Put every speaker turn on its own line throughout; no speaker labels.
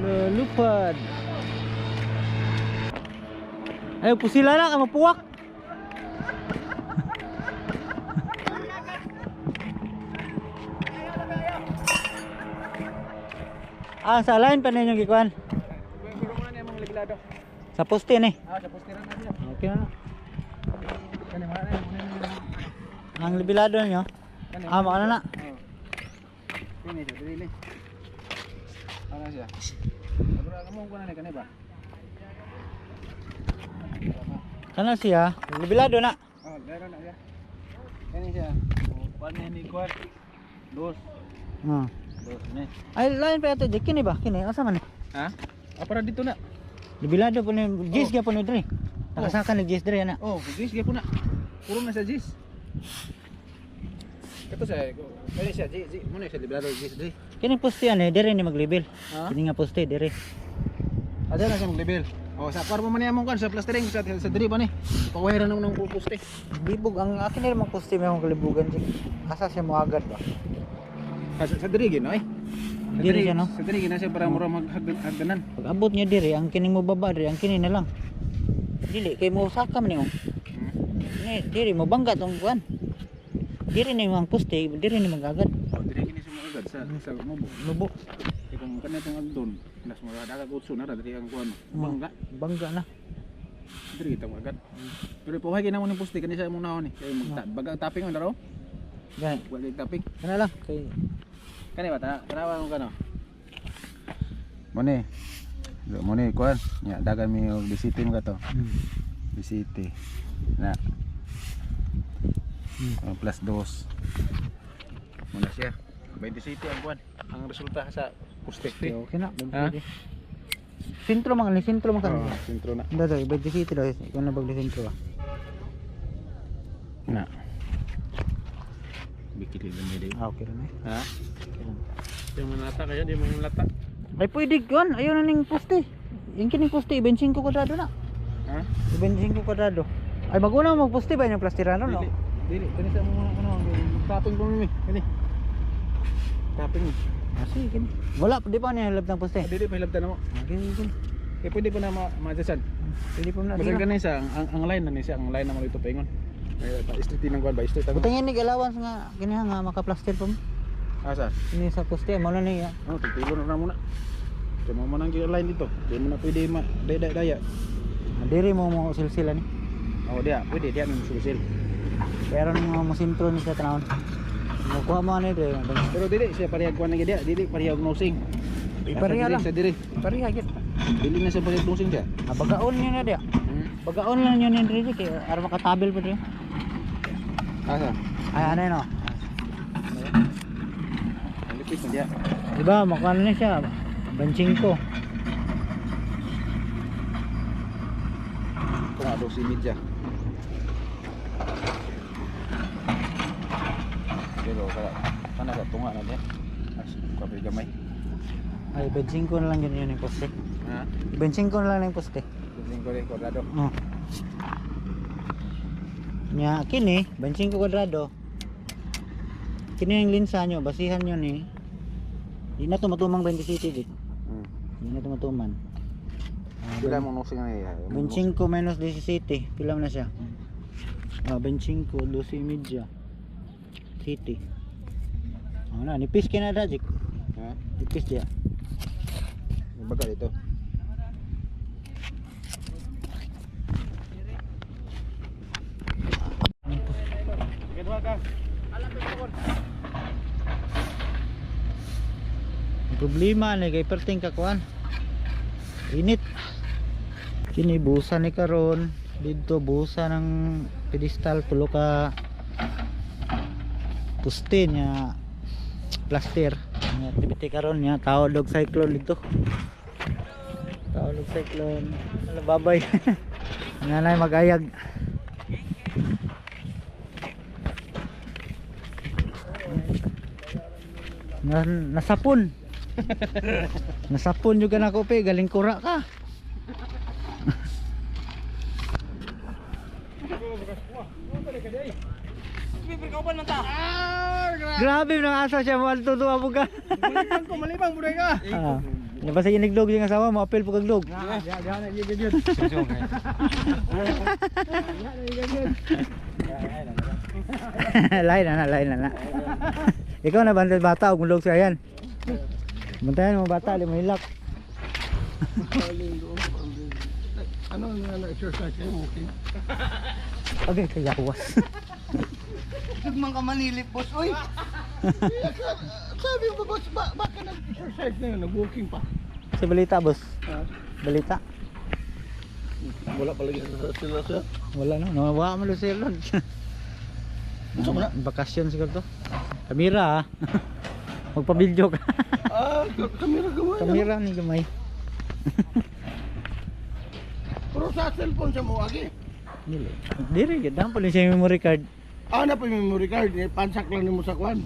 Lupad. Ayo pusila na ka mapuwak. Sa lain pa ninyo gikuan.
Kurungan niya mong liglado.
Sa poste ni.
Sa postiran na niya.
Okay na.
Kani wala na muna.
Ang libilado ninyo. Maka na na.
Ini siya, dili. Ano siya? Abra ka mo kuno ni kani ba?
Kana siya, libilado na.
Meron na siya. Kani siya. Kuan ni kuan. Dos. Dos ni.
Ay lain pa ito, kini ba? Kini asa man ni?
Ha? Para dito na.
Libilado po ni Jis gyapon ni dre. Nakasaka ni Jis dre na.
Oh, Jis gyapon na. Puro na sa Jis. Ito siya, kani siya, Jis, mo na siya librado Jis dre.
Kini poste ani dire ni maglibel.
Ha?
Kini nga poste dire.
Ada na siya mag-level. Oh, sa kwarmo man niya mong kan sa plastering sa diri ba ni. Pawera nang pupuste.
Bibog ang akin nila mang poste may akong kalibugan siya. Asa siya mo agad ba?
Sa diri gid no ay.
Diri siya no.
Sa diri gid na siya para mura maghagdanan.
Pag abot niya dire, ang kining mo baba dire, ang kini na lang. Dili kay mo saka man niyo. Ni dire mo bangga tong kuan. Dire ni mang poste, dire ni magagad.
Oh, diri gid siya magagad sa mubo.
Lubo.
Kung kanya tong agdon, nas mo daga gutso na diri ang kuan. Bangga.
Bangga na.
Diri kita magagad. Pero po hagi na mo ni poste kani siya mo naon ni. Kay bagang tapping on daro.
Gani.
Wala tapping.
Kana lang kay
Kani ba ta? Tanawa mo kano? Mone. Mone kuan. Nya dagan mi og bisiti mo kato. Bisiti. Na. Plus 2. Muna siya. 27 ang kuan. Ang resulta sa poste.
okay na.
Ha?
Sentro man ni sentro man kan.
Sentro na.
Dada, 27 daw. Ikaw na bagli sentro.
Na. Bikili lang din.
Okay ra na.
Ha? Yung manlata kaya di mo manlata.
Ay pwede kuan, ayo na ning poste. Yung kining poste 25 kwadrado na.
Ha?
25 kwadrado. Ay maguna mo poste ba yung plastirano no?
Dili, kani sa mo ano, tapping ko mi. Kani. Tapping.
Sige kini. Wala di pa niya hilab ng poste.
Dili pa hilabtan mo.
Okay, okay.
Kaya pwede pa na ma-adjustan.
Pwede pa na.
Masag ganun siya, ang line na niya, ang line na mo dito paingon. Ay, street ng kuan ba? Street ang.
Butang ini allowance nga kini nga maka-plaster pa mo.
Asa?
Ini sa poste mo na niya.
Oh, titulo na muna. Kaya mo man ang line dito. Di mo na pwede daya.
Diri mo mo silsila ni.
Oh, dia, pwede dia mo susil.
Pero nung mo sintro ni sa tanawon. Mo kuha mo ani dire.
Pero dili siya parehag kuan lagi dia, dili parehag nosing.
Pareha lang.
Sa diri.
Pareha gid.
Dili na sa parehag nosing siya.
Bagaon niya na dia. Bagaon lang yun ni dire kay ara makatabel pa dire.
Asa?
Ay ano no.
Ang lipit na dia.
Diba makuha na siya. Benching ko.
Ito nga daw si Midja. Pero kana ka tunga na dia. As kapay gamay.
Ay benching ko na lang yun yung poste.
Ha?
Benching ko na lang yung poste.
Tingin ko rin kwadrado.
Nya kini benching ko kwadrado. Kini yung linsa nyo, basihan nyo ni. Di na to matumang 27 dit. Di na to matuman.
Pila mo nosing na iya.
Benching ko minus 17. Pila mo na siya? Benching ko 12.5. City. Na nipis kina dajik.
Ha?
Nipis dia.
Baga dito. Kedua ka. Alam ko ko.
Problema ni kay perting kakuan. Init. Kini busa ni karon dito busa ng pedestal tulo ka poste nya plaster. Nya tibiti karon nya tawod og cyclone dito. Tawod og cyclone. Ala babay. Nanay magayag. Nasapon. Nasapon juga na ko pe, galing kura ka. Grabe nang asa siya mo tutuwa mo ka.
Malibang buday ka.
Nabasa yung nagdog yung asawa mo, apel po kagdog. Lain na. Ikaw na bantay bata og mulog sa yan. Bantayan mo bata, di mo hilak.
Ano nga exercise kayo walking?
Okay, kaya kuwas.
Sugmang ka manilip, boss. Uy!
Sabi mo boss, bakit nag-exercise na yun? Nag-walking pa?
Sa balita, boss. Balita.
Wala palagi sila sir.
Wala no, nawawa mo lo sir lon.
Unsa man na?
Bakasyon siguro to. Kamera ha. Magpa-video ka.
Kamera gamay.
Kamera ni gamay.
Pero sa cellphone siya mo agi.
Dili. Diri gid dan pala siya yung memory card.
Na pa yung memory card, pansak lang nimo sa kwan.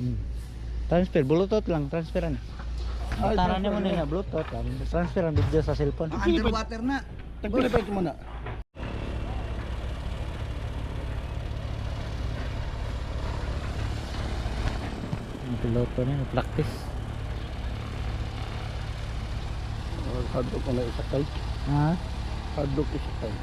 Transfer bluetooth lang, transferan. Taran mo na bluetooth lang. Transfer ang video sa cellphone.
Underwater na.
Tagpili pa ito muna.
Ang piloto niya, practice.
Hardlock ko na isakay.
Ha?
Hardlock isakay.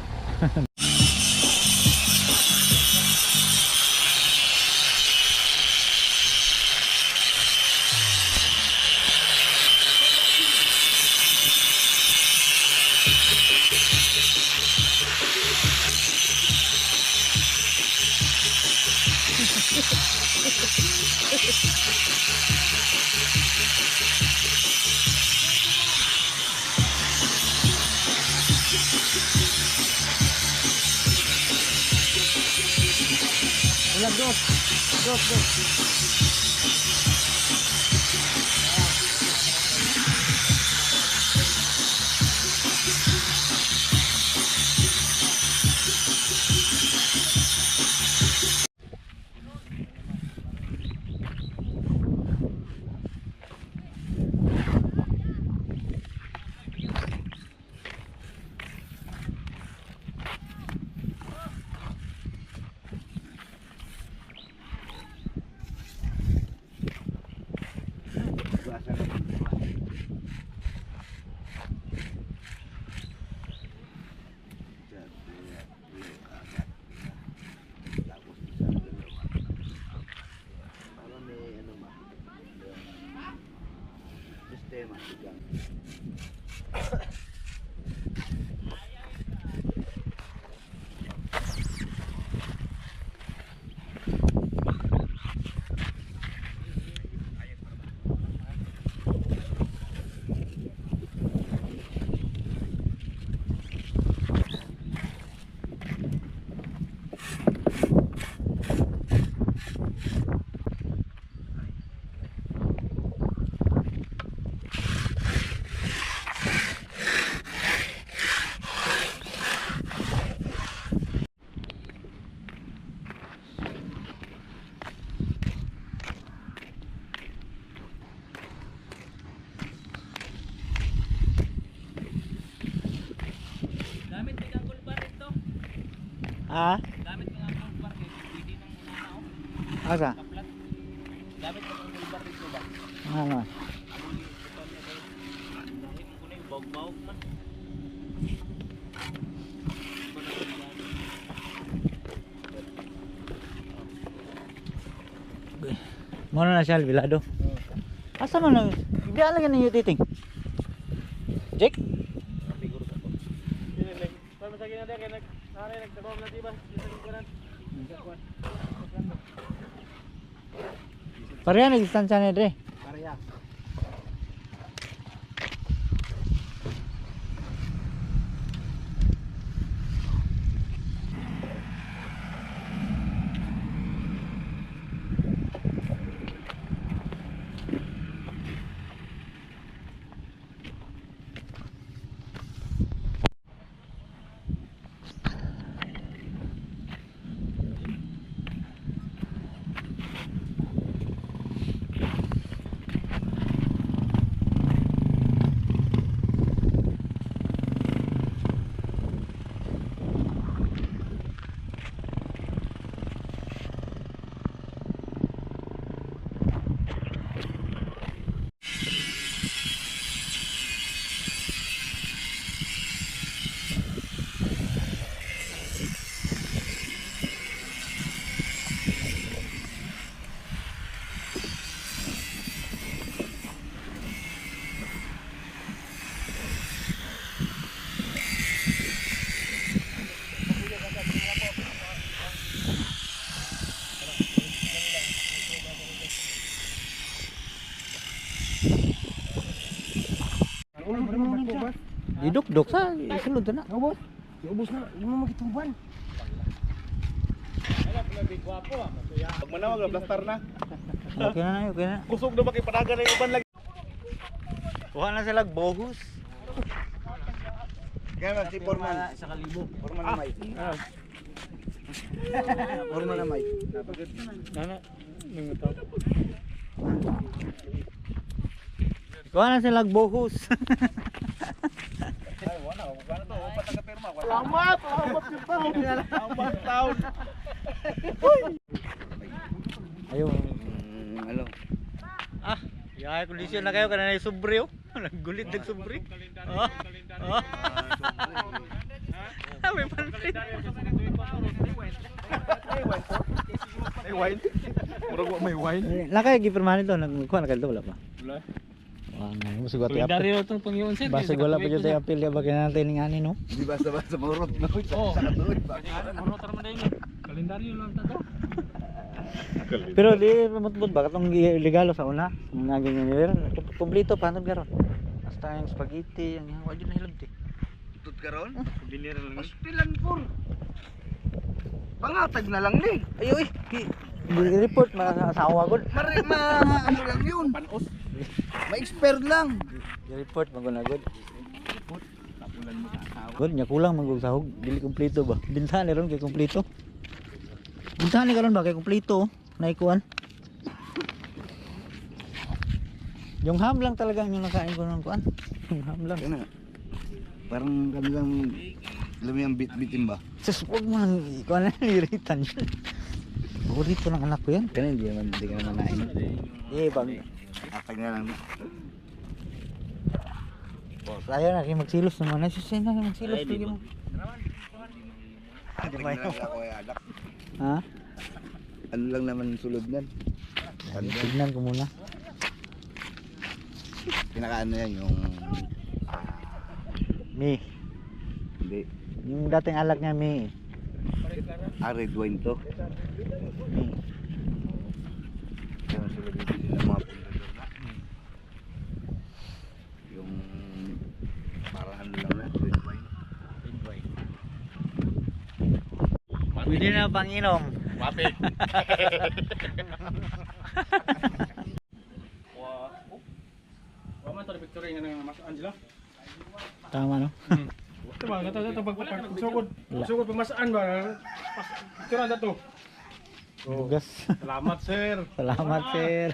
Wala dos. Ah?
Gamit nga ang bar kay pwede nang una na oh.
Asa?
Kaplat. Gamit nga ang bar dito ba?
Ano?
Dahil mo kuno yung bawg-bawg man.
Muna na siya, bilado. Asa man na? Hindi alaga na yung titing. Jake?
Siguro ka to. Para masagi na din kay nagtrabaho na di ba?
Pareha nag-distansya na dre.
Pareha.
Diduk-duk sa isulod na.
Ubos. Ubos na. Hindi mo magituban.
Pag manawag na plaster na.
Okay na, okay na.
Kusog na makipadagan na yung uban lagi.
Kuha na sila bohus.
Kaya man si Forman. Sa kalibo. Forman na may. Forman na may.
Nana. Nangutaw.
Kuha na sila bohus.
Ay, wala. Wala to. Upat ang kapirma. Salamat! Salamat yung taon. Salamat taon.
Ayun.
Ano?
Ah, yung kondisyon na kayo kanina yung sobre oh. Naggulit nagsobre. Oh. Oh. May pansin.
May wine. Murag wa may wine.
Nakay gipirmahan ito, nagkuha na kayo wala pa.
Wala.
Wala na, musig wati apil.
Kalendaryo itong pangyaon sir.
Basig wala pa dyan tayo apil, ya bagay natin ng ani no.
Hindi basta-basta marot na.
Oo.
Sa katuloy.
Motor man din. Kalendaryo lang tato.
Pero di mutbut ba katong regalo sa una? Naging niwer, kumplito paano garon? Basta yung spaghetti, yung wa jud nahilog di.
Tut karon?
Dinner lang.
Mas pilan por. Pangatag na lang ni.
Ayo report mga asawa gud.
Ano lang yun?
Panos.
Ma-expert lang.
Report magunagod. Gud nya kulang magug sahog, dili kumpleto ba? Bintahan ni ron kay kumpleto. Bintahan ni karon ba kay kumpleto? Naikuan. Yung ham lang talaga yung nakain ko ng kuan. Yung ham lang.
Ano? Parang kami lang alam mo yung bit-bitin ba?
Sus, huwag mo nang ikuan na niritan yun. Paborito ng anak ko yan.
Ganun hindi ka naman nain.
Eh, bang.
Atag na lang.
Ayaw na kayo magsilos naman. Nasusay na kayo magsilos. Pwede mo.
Atag na lang ako ay alak.
Ha?
Ano lang naman sulod nan?
Tignan ko muna.
Pinakaano yan yung
Mi.
hindi.
Yung dating alak niya, Mi.
Red wine to.
Mi.
Yung sulod dito ng mga pundador na. Yung parang ano lang na red wine.
Pwede na pang inom.
Wapig. Wa man to picture ng Mas Angela.
Tama no?
Diba, ito pagsugod. Pagsugod pagmasaan ba? Picture na to.
Bugas.
Salamat sir.
Salamat, sir.